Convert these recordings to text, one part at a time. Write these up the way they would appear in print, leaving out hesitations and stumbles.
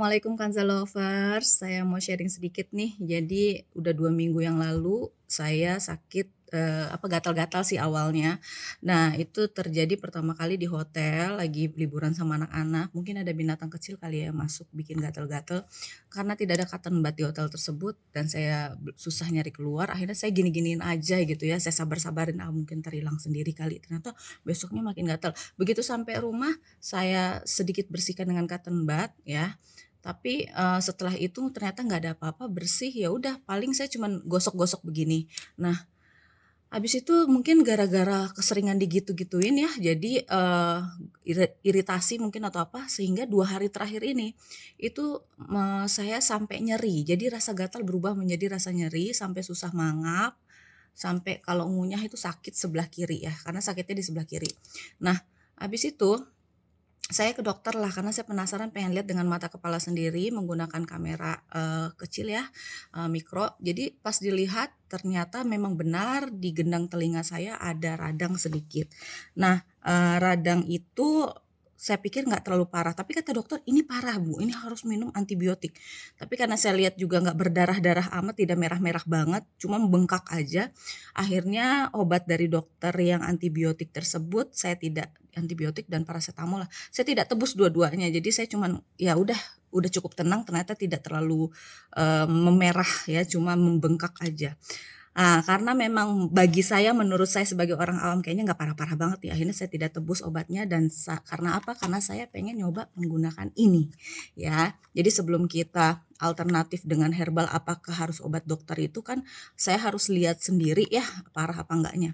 Assalamualaikum Kanza Lovers, saya mau sharing sedikit nih. Jadi udah 2 minggu yang lalu saya sakit, gatal-gatal sih awalnya. Nah itu terjadi pertama kali di hotel, lagi liburan sama anak-anak, mungkin ada binatang kecil kali ya masuk bikin gatal-gatal, karena tidak ada cotton bud di hotel tersebut dan saya susah nyari keluar, akhirnya saya gini-giniin aja gitu ya, saya sabar-sabarin, mungkin entar sendiri kali, ternyata besoknya makin gatal. Begitu sampai rumah, saya sedikit bersihkan dengan cotton bud ya, tapi, setelah itu ternyata nggak ada apa-apa, bersih, ya udah paling saya cuman gosok-gosok begini. Nah, habis itu mungkin gara-gara keseringan digitu-gituin ya, jadi, iritasi mungkin atau apa, sehingga 2 hari terakhir ini, itu, saya sampai nyeri. Jadi rasa gatal berubah menjadi rasa nyeri, sampai susah mangap, sampai kalau ngunyah itu sakit sebelah kiri ya, karena sakitnya di sebelah kiri. Nah, habis itu saya ke dokter lah karena saya penasaran pengen lihat dengan mata kepala sendiri menggunakan kamera, kecil ya, mikro. Jadi pas dilihat ternyata memang benar di gendang telinga saya ada radang sedikit. Nah, radang itu saya pikir nggak terlalu parah, tapi kata dokter, "Ini parah Bu, ini harus minum antibiotik." Tapi karena saya lihat juga nggak berdarah-darah amat, tidak merah-merah banget, cuma membengkak aja, akhirnya obat dari dokter yang antibiotik tersebut saya tidak antibiotik dan parasetamol lah, saya tidak tebus dua-duanya. Jadi saya cuman, ya udah cukup tenang ternyata tidak terlalu, memerah ya, cuma membengkak aja. Karena memang bagi saya, menurut saya sebagai orang awam kayaknya nggak parah-parah banget ya, akhirnya saya tidak tebus obatnya dan karena apa, karena saya pengen nyoba menggunakan ini, ya. Jadi sebelum kita alternatif dengan herbal apakah harus obat dokter itu kan saya harus lihat sendiri ya, parah apa enggaknya.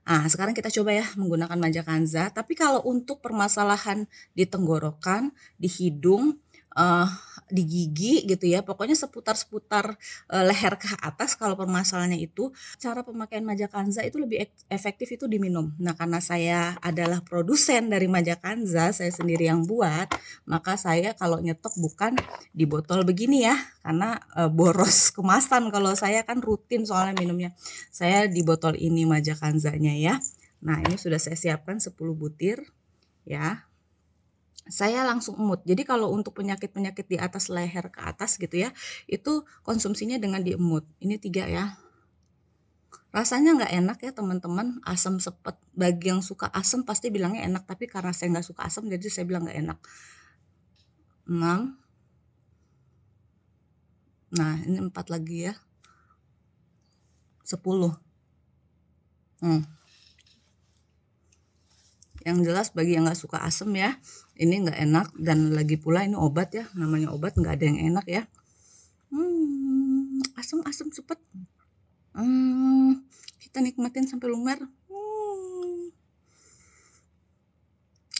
Sekarang kita coba ya menggunakan Majakanza, tapi kalau untuk permasalahan di tenggorokan, di hidung, eee, di gigi gitu ya, pokoknya seputar-seputar, leher ke atas kalau permasalahannya itu, cara pemakaian Majakanza itu lebih efektif itu diminum. Nah, karena saya adalah produsen dari Majakanza, saya sendiri yang buat, maka saya kalau nyetok bukan di botol begini ya, karena, boros kemasan kalau saya kan rutin soalnya minumnya. Saya di botol ini Majakanzanya ya. Nah, ini sudah saya siapkan 10 butir ya. Saya langsung emut. Jadi kalau untuk penyakit-penyakit di atas leher ke atas gitu ya, itu konsumsinya dengan diemut. Ini 3 ya. Rasanya nggak enak ya teman-teman, asam sepet. Bagi yang suka asam pasti bilangnya enak, tapi karena saya nggak suka asam jadi saya bilang nggak enak. 6. Nah, ini 4 lagi ya. 10. Yang jelas bagi yang nggak suka asam ya, ini nggak enak dan lagi pula ini obat ya, namanya obat nggak ada yang enak ya. Asam-asam sepet. Kita nikmatin sampai lumer.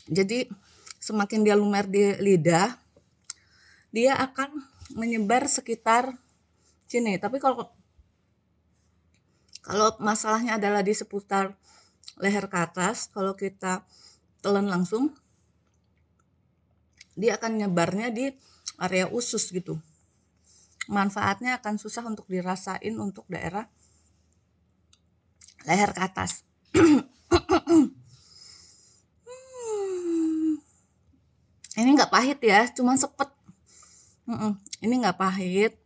Jadi semakin dia lumer di lidah, dia akan menyebar sekitar sini. Tapi kalau masalahnya adalah di seputar leher ke atas, kalau kita telan langsung, dia akan nyebarnya di area usus gitu. Manfaatnya akan susah untuk dirasain untuk daerah leher ke atas. Ini nggak pahit ya, cuma sepet. Ini nggak pahit,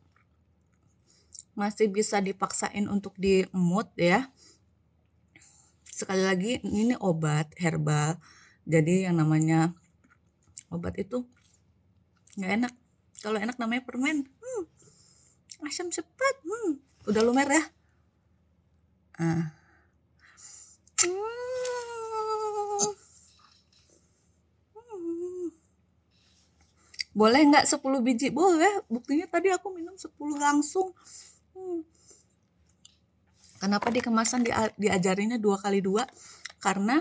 masih bisa dipaksain untuk diemut ya. Sekali lagi ini obat herbal, jadi yang namanya obat itu nggak enak. Kalau enak namanya permen. Asam sepet. Udah lumer ya. Boleh nggak 10 biji? Boleh, buktinya tadi aku minum 10 langsung. Kenapa di kemasan diajarinnya 2 kali 2? Karena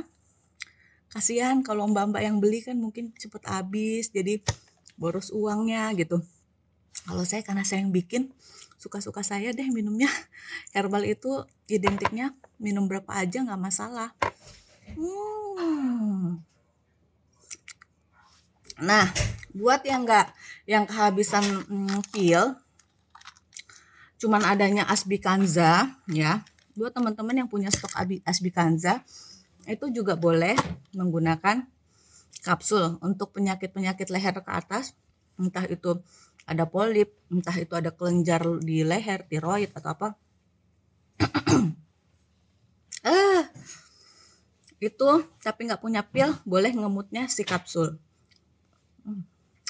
kasihan kalau mbak-mbak yang beli kan mungkin cepet habis, jadi boros uangnya gitu. Kalau saya karena saya yang bikin, suka-suka saya deh minumnya. Herbal itu identiknya minum berapa aja nggak masalah. Nah, buat yang kehabisan pil, cuman adanya Asbikanza ya. Buat teman-teman yang punya stok Asbikanza, itu juga boleh menggunakan kapsul untuk penyakit-penyakit leher ke atas. entah itu ada polip, entah itu ada kelenjar di leher, tiroid atau apa. Itu tapi nggak punya pil, boleh ngemutnya si kapsul.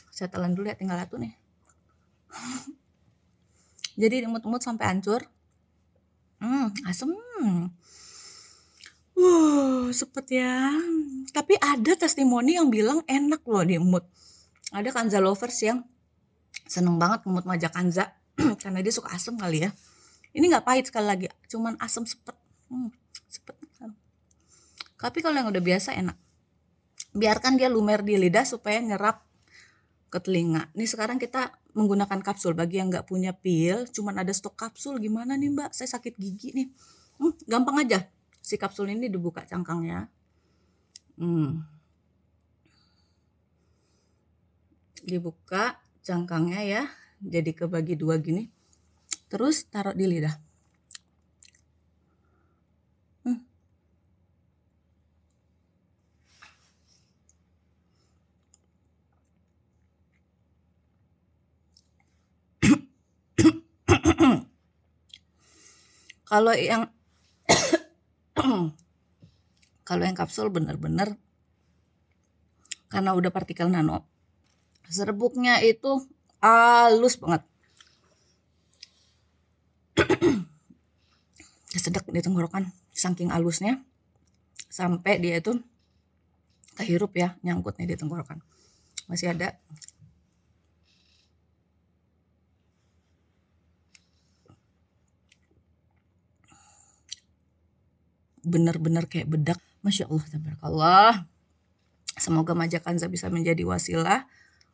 Saya telan dulu ya, tinggal satu nih. Jadi dimut-mut sampai hancur. Asem. Sepet ya. Tapi ada testimoni yang bilang enak loh diemut. Ada kanza lovers yang seneng banget ngemut maja kanza karena dia suka asem kali ya. Ini nggak pahit sekali lagi, cuman asem sepet. Sepet. Tapi kalau yang udah biasa enak. Biarkan dia lumer di lidah supaya nyerap ke telinga. Nih sekarang kita menggunakan kapsul. Bagi yang nggak punya pil, cuman ada stok kapsul, gimana nih Mbak? Saya sakit gigi nih. Gampang aja. Si kapsul ini dibuka cangkangnya. Dibuka cangkangnya ya. Jadi kebagi dua gini. Terus taruh di lidah. Kalau yang kalau yang kapsul bener-bener karena udah partikel nano, serbuknya itu halus banget. Sedek di tenggorokan saking halusnya, sampai dia itu kehirup ya, nyangkut nih di tenggorokan. Masih ada. Bener-bener kayak bedak. Masya Allah, tabarakallah. Semoga maja kanza bisa menjadi wasilah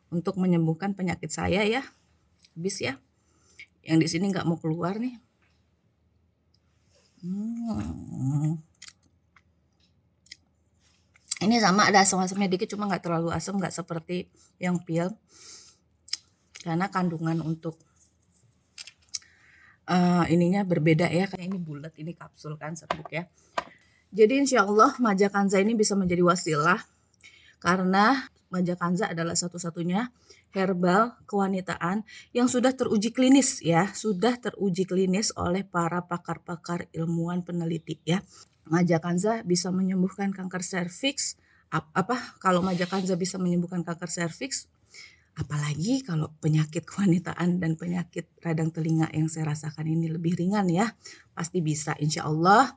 untuk menyembuhkan penyakit saya ya. Habis ya. Yang di sini nggak mau keluar nih. Ini sama ada asam-asamnya dikit, cuma nggak terlalu asam, nggak seperti yang pil. Karena kandungan untuk ininya berbeda ya. Kayak ini bulat, ini kapsul kan, serbuk ya. Jadi insya Allah maja kanza ini bisa menjadi wasilah karena maja kanza adalah satu-satunya herbal kewanitaan yang sudah teruji klinis ya, sudah teruji klinis oleh para pakar-pakar ilmuwan peneliti ya. Maja kanza bisa menyembuhkan kanker serviks. Kalau maja kanza bisa menyembuhkan kanker serviks, apalagi kalau penyakit kewanitaan dan penyakit radang telinga yang saya rasakan ini lebih ringan ya. Pasti bisa insya Allah,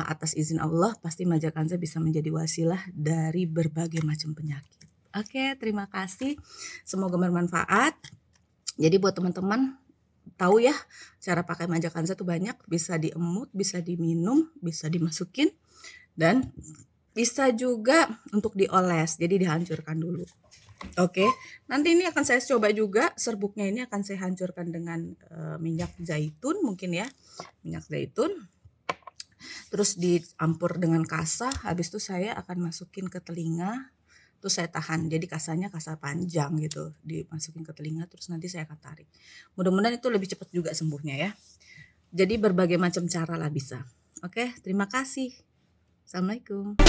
atas izin Allah pasti maja kanza bisa menjadi wasilah dari berbagai macam penyakit. Oke, terima kasih. Semoga bermanfaat. Jadi buat teman-teman tahu ya cara pakai maja kanza tuh banyak. Bisa diemut, bisa diminum, bisa dimasukin. Dan bisa juga untuk dioles. Jadi dihancurkan dulu. Oke, nanti ini akan saya coba juga serbuknya ini akan saya hancurkan dengan minyak zaitun mungkin ya, minyak zaitun. Terus dicampur dengan kasa, habis itu saya akan masukin ke telinga, terus saya tahan. Jadi kasanya kasa panjang gitu, dimasukin ke telinga, terus nanti saya akan tarik. Mudah-mudahan itu lebih cepat juga sembuhnya ya. Jadi berbagai macam cara lah bisa. Oke, terima kasih. Assalamualaikum.